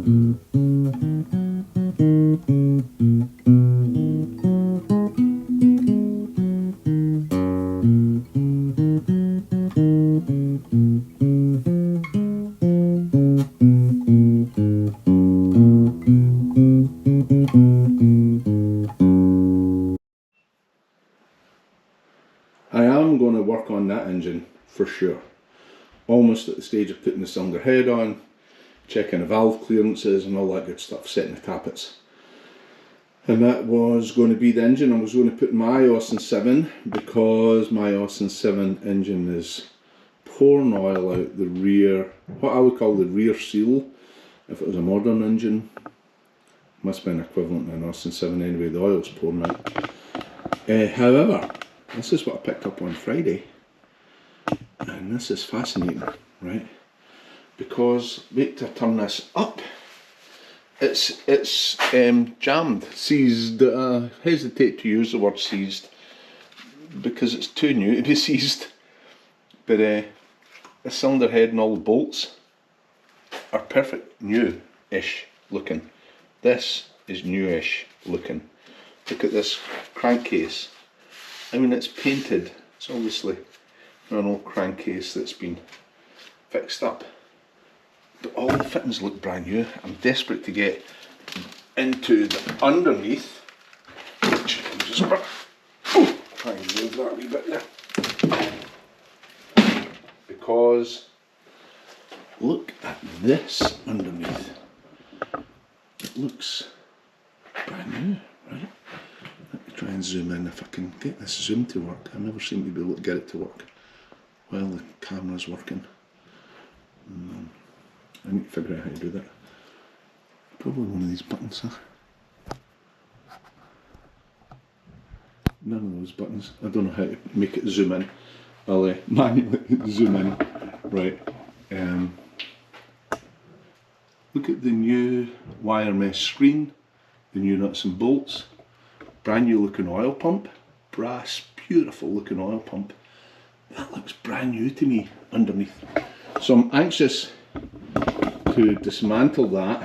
I am going to work on that engine for sure. Almost at the stage of putting the cylinder head on, checking the valve clearances and all that good stuff, setting the tappets. And that was going to be the engine I was going to put in my Austin 7, because my Austin 7 engine is pouring oil out the rear, what I would call the rear seal. If it was a modern engine, must be an equivalent to an Austin 7 anyway, the oil's pouring out. However, this is what I picked up on Friday, and this is fascinating, right? Because wait till I turn this up, it's jammed, seized. I hesitate to use the word seized because it's too new to be seized, but the cylinder head and all the bolts are perfect new-ish looking. This is newish looking. Look at this crankcase. I mean, it's painted. It's obviously an old crankcase that's been fixed up, but all the fittings look brand new. I'm desperate to get into the underneath, which I'm just try and move that a wee bit there, because look at this underneath. It looks brand new, right? Let me try and zoom in if I can get this zoom to work. I never seem to be able to get it to work while the camera's working. I need to figure out how to do that. Probably one of these buttons, huh? None of those buttons. I don't know how to make it zoom in. I'll manually zoom in. Right. Look at the new wire mesh screen, the new nuts and bolts, brand new looking oil pump, brass, beautiful looking oil pump. That looks brand new to me underneath. So I'm anxious to dismantle that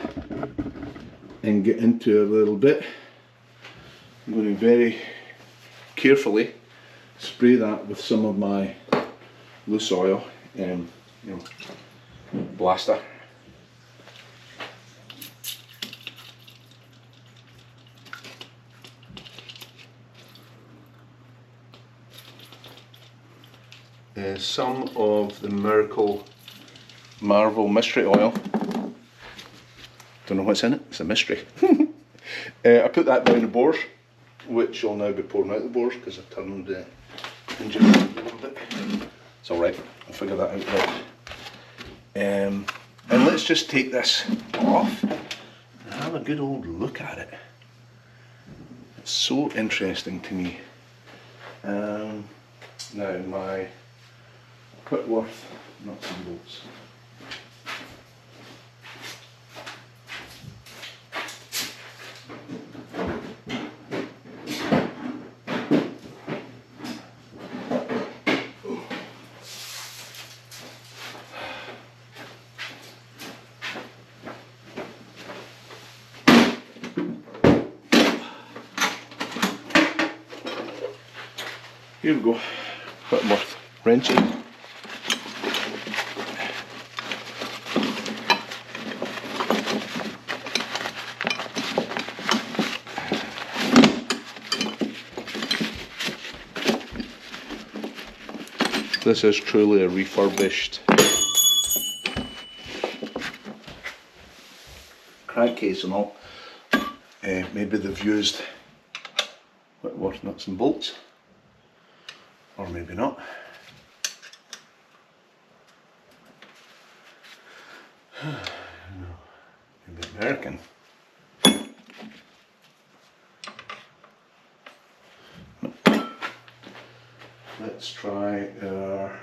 and get into it a little bit. I'm going to very carefully spray that with some of my loose oil, blaster. Some of the Marvel mystery oil. Don't know what's in it, it's a mystery. I put that down the bores, which will now be pouring out the bores because I turned the engine a little bit. It's alright, I'll figure that out later. And let's just take this off and have a good old look at it. It's so interesting to me. Now my Whitworth nuts and bolts. Here we go, Whitworth wrenches. This is truly a refurbished crankcase and all. Maybe they've used Whitworth nuts and bolts, or maybe not. Maybe American. Let's try our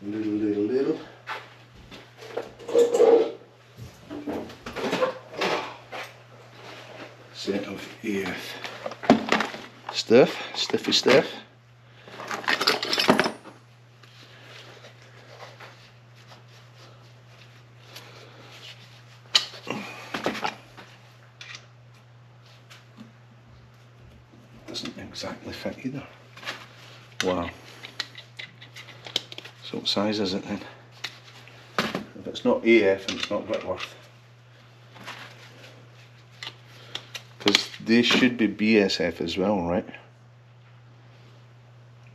little set of AF stiffy stuff. doesn't exactly fit either. Wow. So what size is it then? If it's not AF and it's not Whitworth, because they should be BSF as well, right?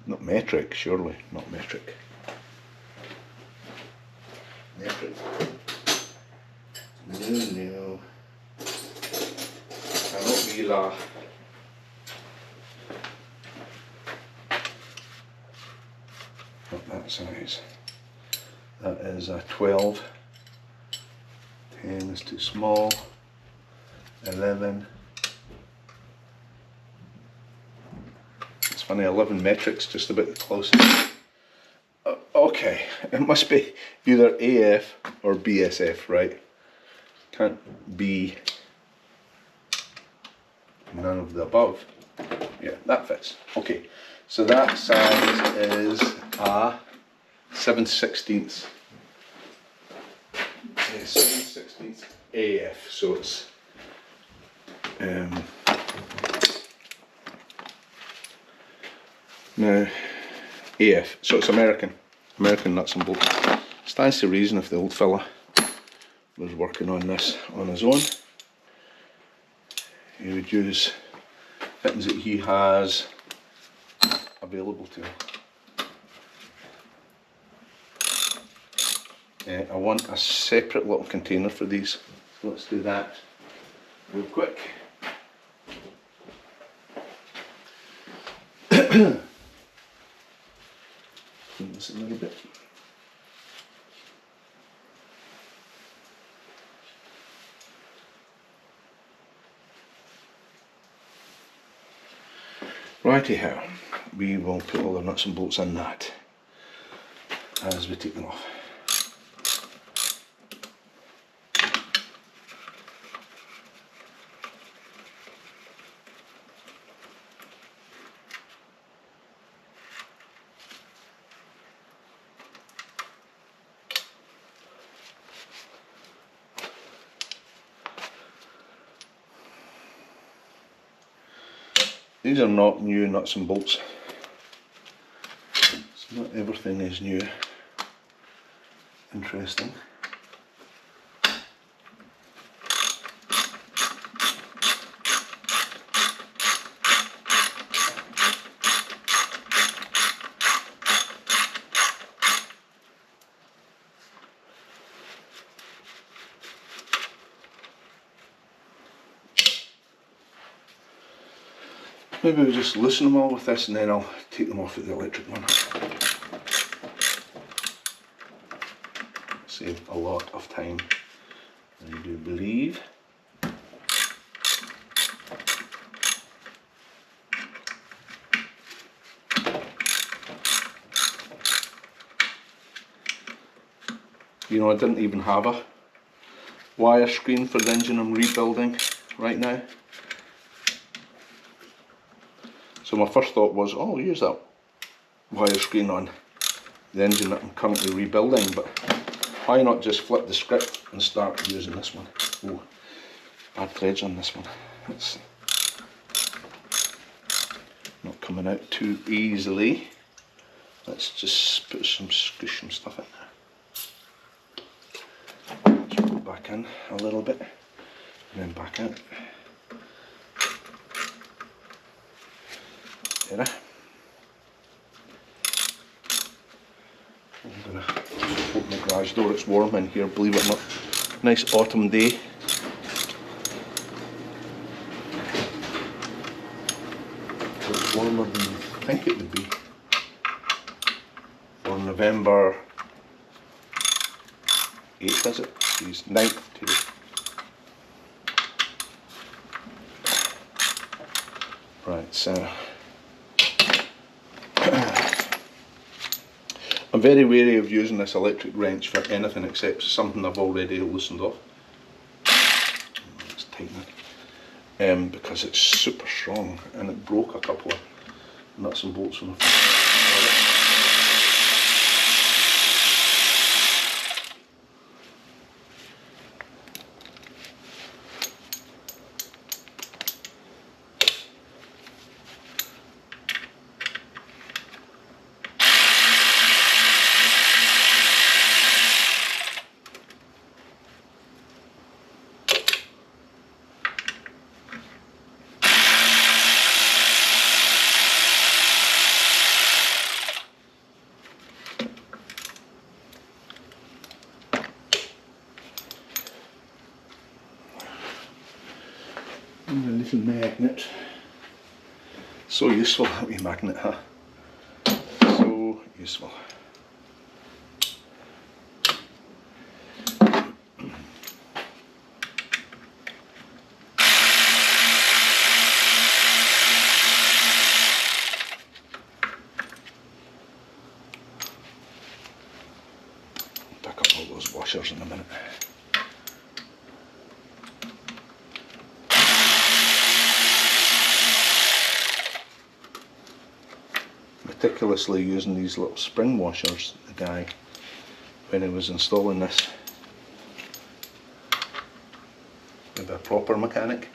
Not metric, surely, not metric. Metric. No. Cannot be that. Not that size. That is a 12. 10 is too small. 11. It's funny, 11 metric's just a bit closer. Okay, it must be either AF or BSF, right? Can't be none of the above. Yeah, that fits. Okay, so that size is a 7/16. Yeah, 7/16 AF, so it's now AF, so it's American nuts and bolts. Stands to reason if the old fella was working on this on his own, he would use fittings that he has available to him. I want a separate little container for these, so let's do that real quick. Clean this a little bit. Righty-ho, we will put all the nuts and bolts in that as we take them off. These are not new nuts and bolts. So not everything is new. Interesting. Maybe we'll just loosen them all with this and then I'll take them off with the electric one. Save a lot of time, I do believe. You know, I didn't even have a wire screen for the engine I'm rebuilding right now. So my first thought was, oh, I'll use that wire screen on the engine that I'm currently rebuilding, but why not just flip the script and start using this one? Oh, bad threads on this one. It's not coming out too easily. Let's just put squish some stuff in there. Let's put it back in a little bit and then back out. There. I'm going to open the garage door, it's warm in here, believe it or not. Nice autumn day. It's warmer than I think it would be for November 8th, is it? It's 9th today. Right, so I'm very wary of using this electric wrench for anything except something I've already loosened off. Let's tighten it. Because it's super strong and it broke a couple of nuts and bolts when I first got it. And a little magnet. So useful, that wee magnet, huh? So useful. Pick up all those washers in a minute. Meticulously using these little spring washers, the guy, when he was installing this. Maybe a proper mechanic.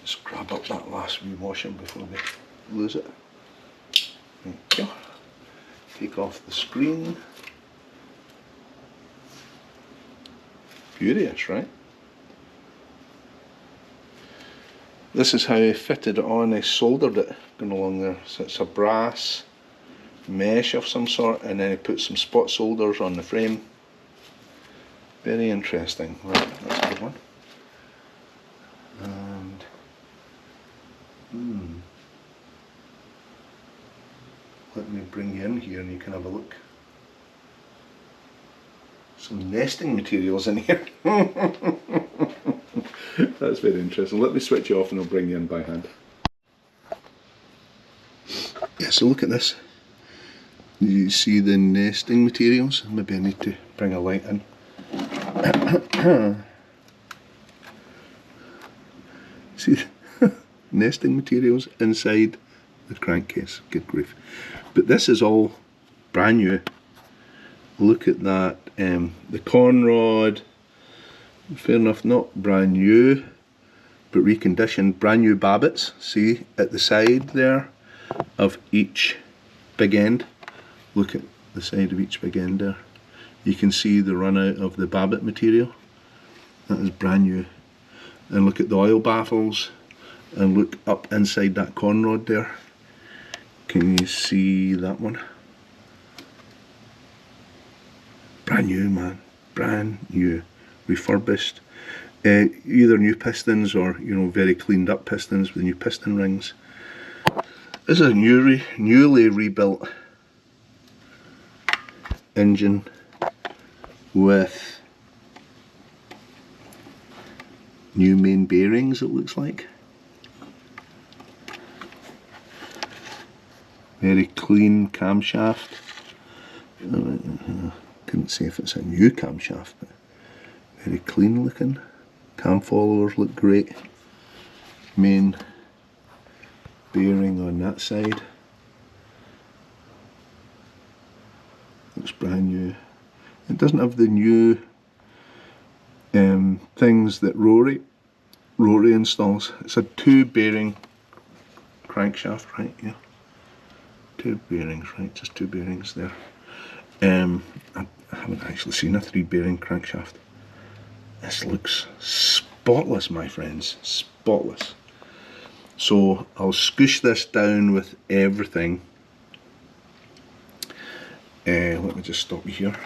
Just grab up that last wee washing before we lose it. There you go. Take off the screen. Furious, right? This is how I fitted it on. I soldered it going along there. So it's a brass mesh of some sort, and then I put some spot solders on the frame. Very interesting. Right, that's a good one. And let me bring you in here and you can have a look. Some nesting materials in here. That's very interesting. Let me switch you off and I'll bring you in by hand. Yeah, so look at this. You see the nesting materials? Maybe I need to bring a light in. See, nesting materials inside the crankcase. Good grief. But this is all brand new. Look at that. The conrod, fair enough, not brand new, but reconditioned. Brand new babbits, see, at the side there of each big end. Look at the side of each big end there. You can see the run out of the babbit material. That is brand new. And look at the oil baffles, and look up inside that conrod there. Can you see that one? Brand new, man, brand new, refurbished. Either new pistons or, very cleaned up pistons with new piston rings. This is a newly rebuilt engine with new main bearings, it looks like. Very clean camshaft. Couldn't say if it's a new camshaft, but very clean looking. Cam followers look great. Main bearing on that side. Looks brand new. It doesn't have the new things that Rory installs. It's a 2 bearing crankshaft, right? Yeah. 2 bearings, right? Just 2 bearings there. I haven't actually seen a 3 bearing crankshaft. This looks spotless, my friends, spotless. So I'll scoosh this down with everything. Let me just stop you here.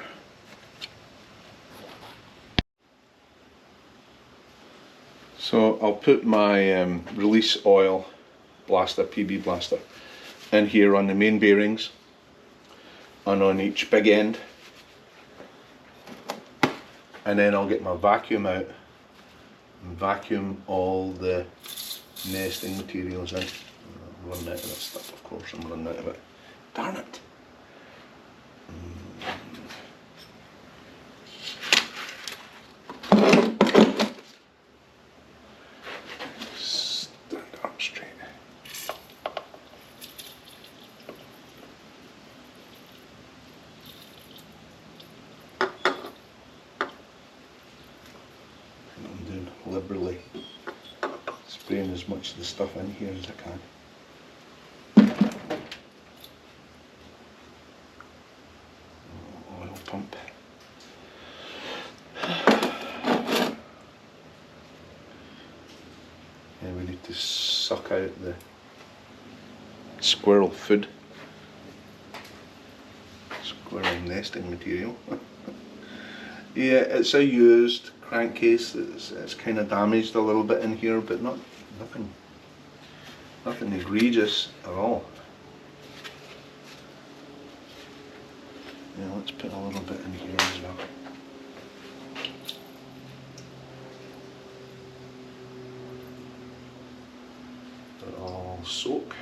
So I'll put my release oil blaster, PB blaster, in here on the main bearings and on each big end, and then I'll get my vacuum out and vacuum all the nesting materials out. I'm running out of that stuff, of course, I'm running out of it. Darn it! Stand up straight. liberally, spraying as much of the stuff in here as I can. Oil pump. Yeah, we need to suck out the squirrel food. Squirrel nesting material. Yeah, it's a used crankcase. It's kind of damaged a little bit in here, but nothing egregious at all. Yeah, let's put a little bit in here as well. Let it all soak.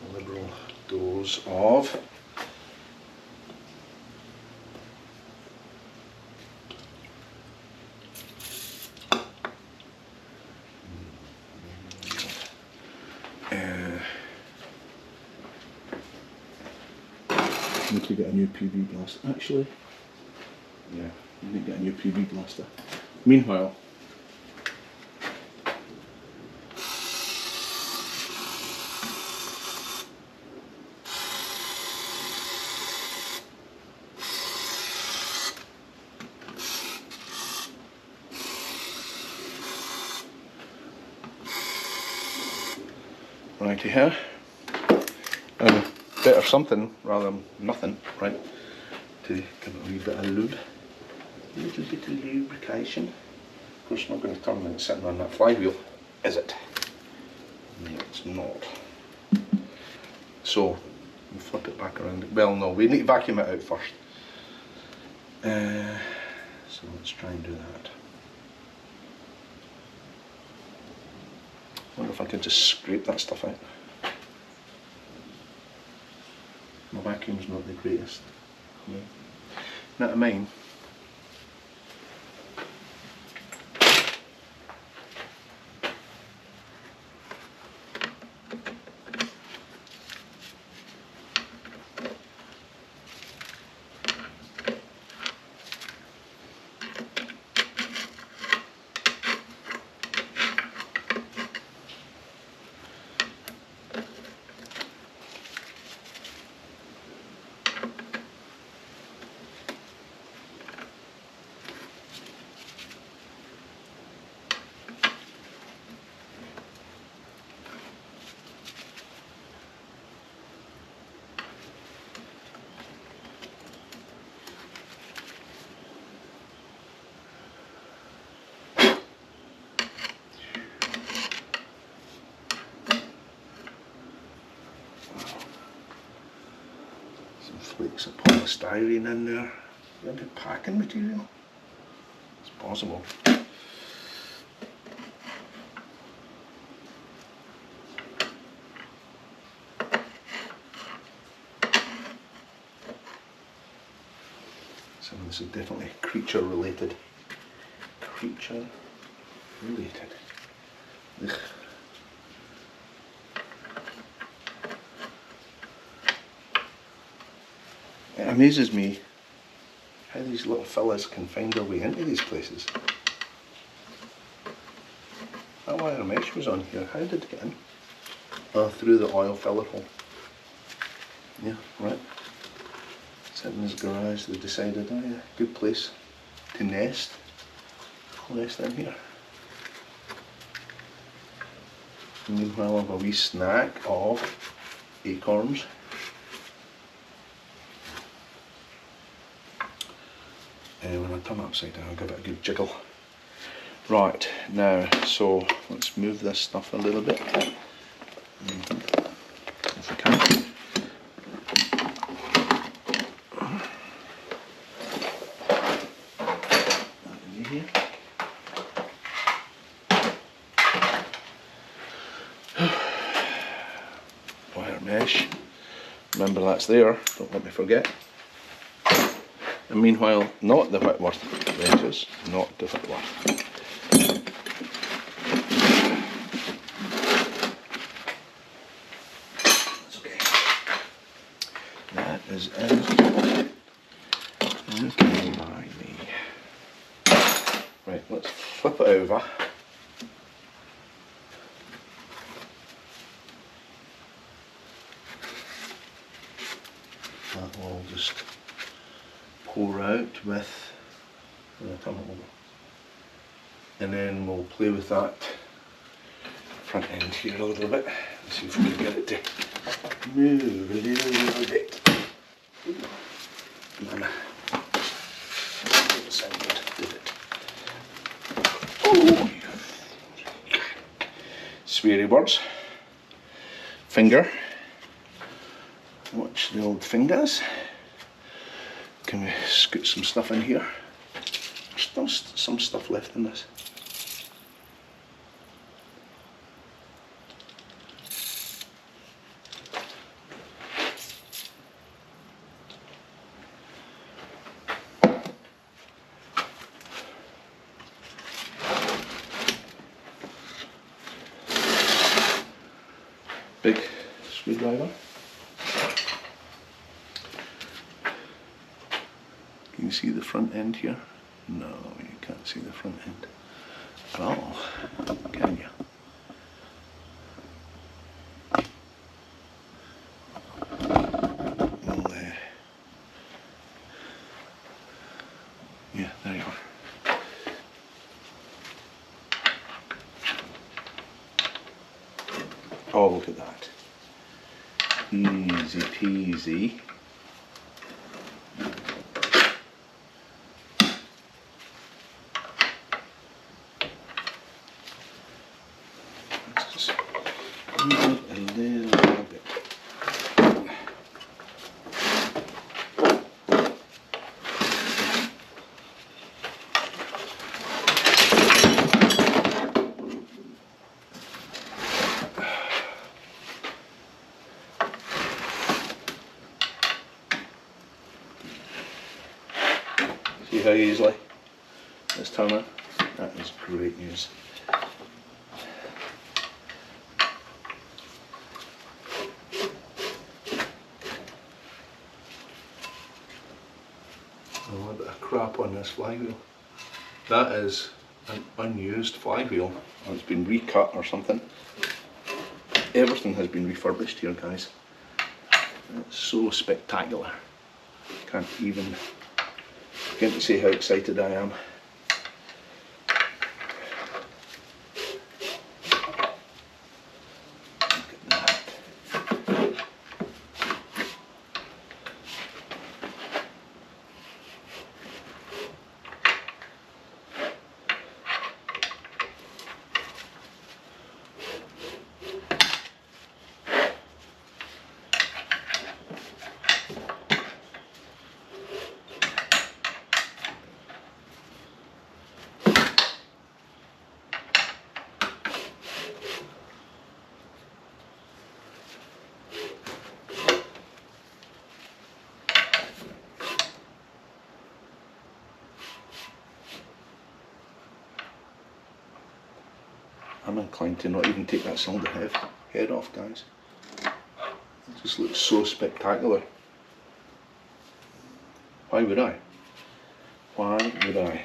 A liberal dose of need to get a new PB blaster. Actually, yeah, we need to get a new PB blaster. Meanwhile, righty here. Better something rather than nothing, right? To give it a wee bit of lube. A little bit of lubrication. Of course, I'm not going to turn it sitting on that flywheel, is it? No, it's not. So, we'll flip it back around. Well, no, we need to vacuum it out first. So let's try and do that. I wonder if I could just scrape that stuff out. My vacuum's not the greatest. Yeah. Not mine. Flakes of polystyrene in there. Maybe packing material? It's possible. Some of this is definitely creature related. Creature related. Ugh. It amazes me how these little fellas can find their way into these places. That wire mesh was on here. How did it get in? Through the oil filler hole. Yeah, right. Sitting in his garage, they decided, oh yeah, good place to nest. I'll nest in here. Meanwhile, I have a wee snack of acorns. And when I turn it upside down, I'll give it a good jiggle. Right, now, so let's move this stuff a little bit. If I can. That in here. Wire mesh. Remember that's there, don't let me forget. And meanwhile, not the Whitworth wedges, not the Whitworth. That's okay. That is in. Okay by me. Right, let's flip it over. That will just pour out with, and then we'll play with that front end here a little bit. Let's see if we can get it to move a little bit. Didn't sound good, did it? Oh, sweary words. Finger. Watch the old fingers. Can we scoot some stuff in here? There's still some stuff left in this. Big screwdriver. Can you see the front end here? No, you can't see the front end at all, can you? Well, yeah, there you are. Oh, look at that. Easy peasy. Let's just move it a little bit. See how easily it's turning? That is great news. Oh, a bit of crap on this flywheel. That is an unused flywheel, or it's been recut or something. Everything has been refurbished here, guys. It's so spectacular. Can't even begin to say how excited I am. Look at that. I'm inclined to not even take that cylinder head off, guys. It just looks so spectacular. Why would I? Why would I?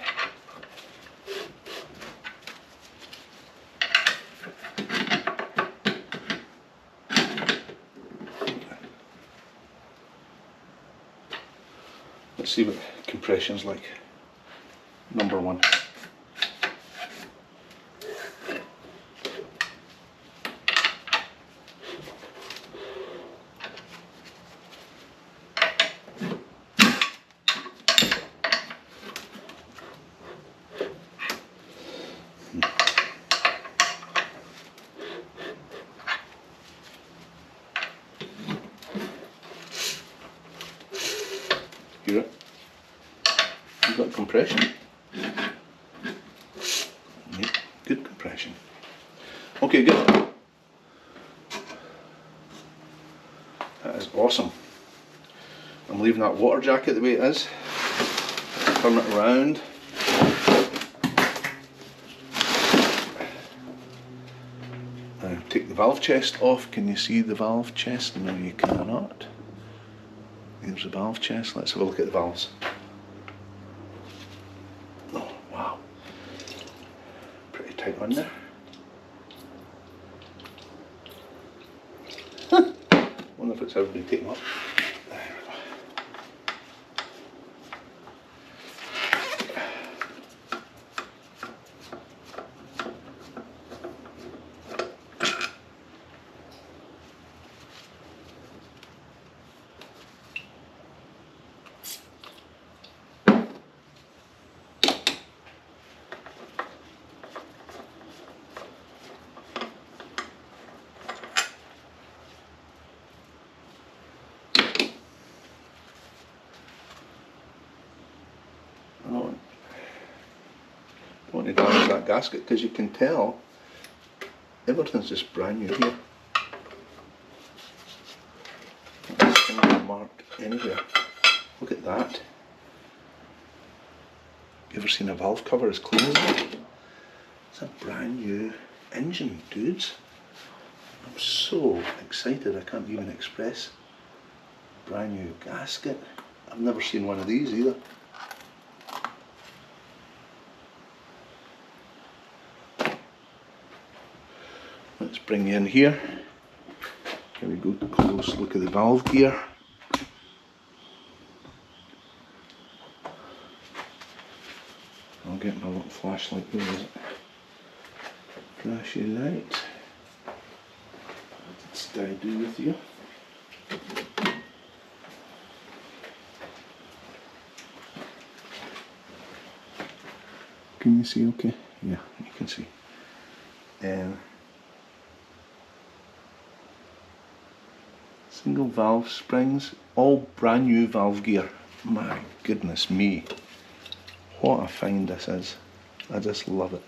Let's see what compression's like. Number one. Hear it? You've got compression. Yeah, good compression. Okay, good. That is awesome. I'm leaving that water jacket the way it is. Turn it around. Now take the valve chest off. Can you see the valve chest? No, you cannot. There's the valve chest. Let's have a look at the valves. Oh, wow. on there. Wonder if it's ever been taken off. I don't want to damage that gasket because you can tell everything's just brand new here. It's not marked anywhere. Look at that. You ever seen a valve cover as clean as that? It's a brand new engine, dudes. I'm so excited I can't even express. Brand new gasket. I've never seen one of these either. Let's bring you in here. Here we go, close look at the valve gear. I'll get my little flashlight here, is it? Flash your light. What did I do with you? Can you see okay? Yeah, you can see. Single valve springs, all brand new valve gear. My goodness me. What a find this is. I just love it.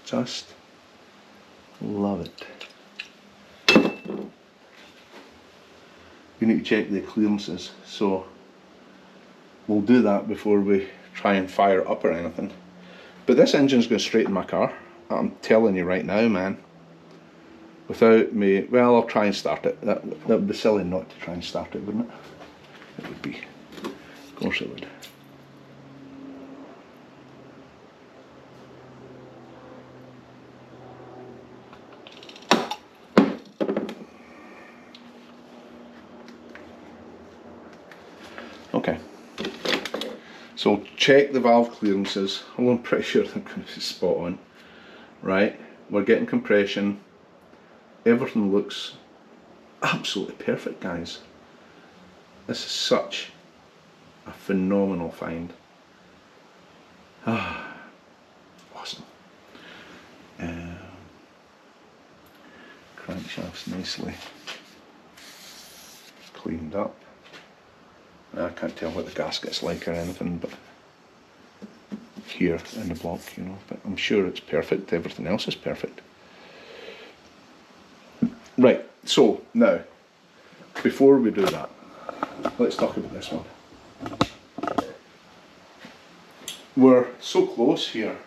Just love it. We need to check the clearances, so we'll do that before we try and fire it up or anything. But this engine's going straight in my car. I'm telling you right now, man. Without me, well, I'll try and start it. That would be silly not to try and start it, wouldn't it? It would be. Of course it would. Okay. So check the valve clearances. Well, I'm pretty sure they're going to be spot on. Right? We're getting compression. Everything looks absolutely perfect, guys. This is such a phenomenal find. Awesome. Crankshaft's nicely cleaned up. I can't tell what the gasket's like or anything, but here in the block, you know, but I'm sure it's perfect. Everything else is perfect. Right, so now, before we do that, let's talk about this one. We're so close here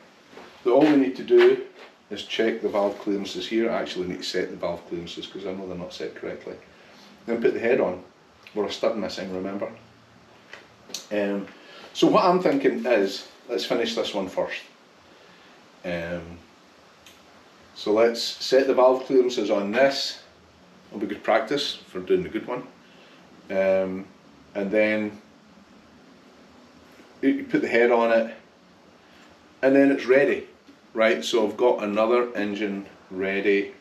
that all we need to do is check the valve clearances here. I actually need to set the valve clearances because I know they're not set correctly. Then put the head on. We're a stud missing, remember? So what I'm thinking is, let's finish this one first. So let's set the valve clearances on this. It'll be good practice for doing the good one. And then you put the head on it, and then it's ready, right? So I've got another engine ready.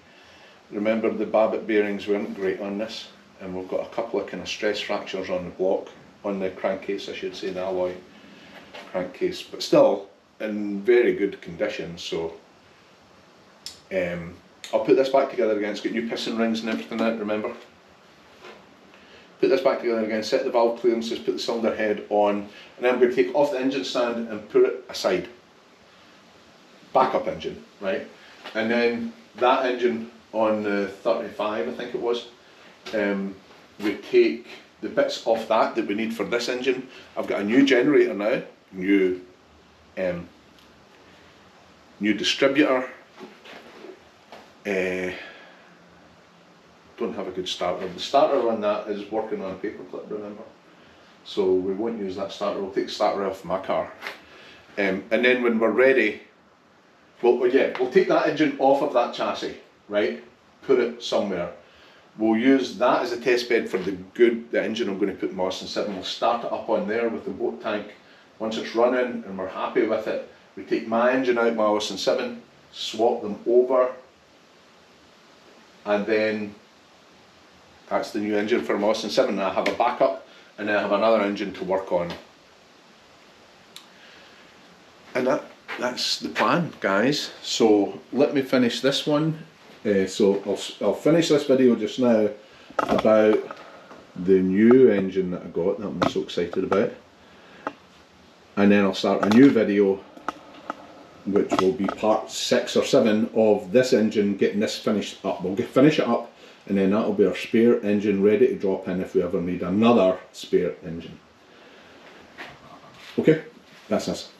Remember, the Babbitt bearings weren't great on this, and we've got a couple of kind of stress fractures on the block, on the crankcase I should say, the alloy crankcase, but still in very good condition. So I'll put this back together again. It's got new piston rings and everything out, remember? Put this back together again, set the valve clearances, put the cylinder head on, and then I'm going to take it off the engine stand and put it aside. Backup engine, right? And then that engine on the 35, I think it was, we take the bits off that we need for this engine. I've got a new generator now, new distributor. Don't have a good starter. The starter on that is working on a paperclip, remember? So we won't use that starter. We'll take the starter off my car. And then when we're ready we'll take that engine off of that chassis, right? Put it somewhere. We'll use that as a test bed for the engine I'm going to put in my Austin 7. We'll start it up on there with the boat tank. Once it's running and we're happy with it, we take my engine out, my Austin 7, swap them over, and then that's the new engine for my Austin 7. And I have a backup, and then I have another engine to work on. And that's the plan, guys. So let me finish this one. So I'll finish this video just now about the new engine that I got, that I'm so excited about, and then I'll start a new video which will be part 6 or 7 of this engine, getting this finished up. We'll finish it up, and then that'll be our spare engine ready to drop in if we ever need another spare engine. Okay, that's us.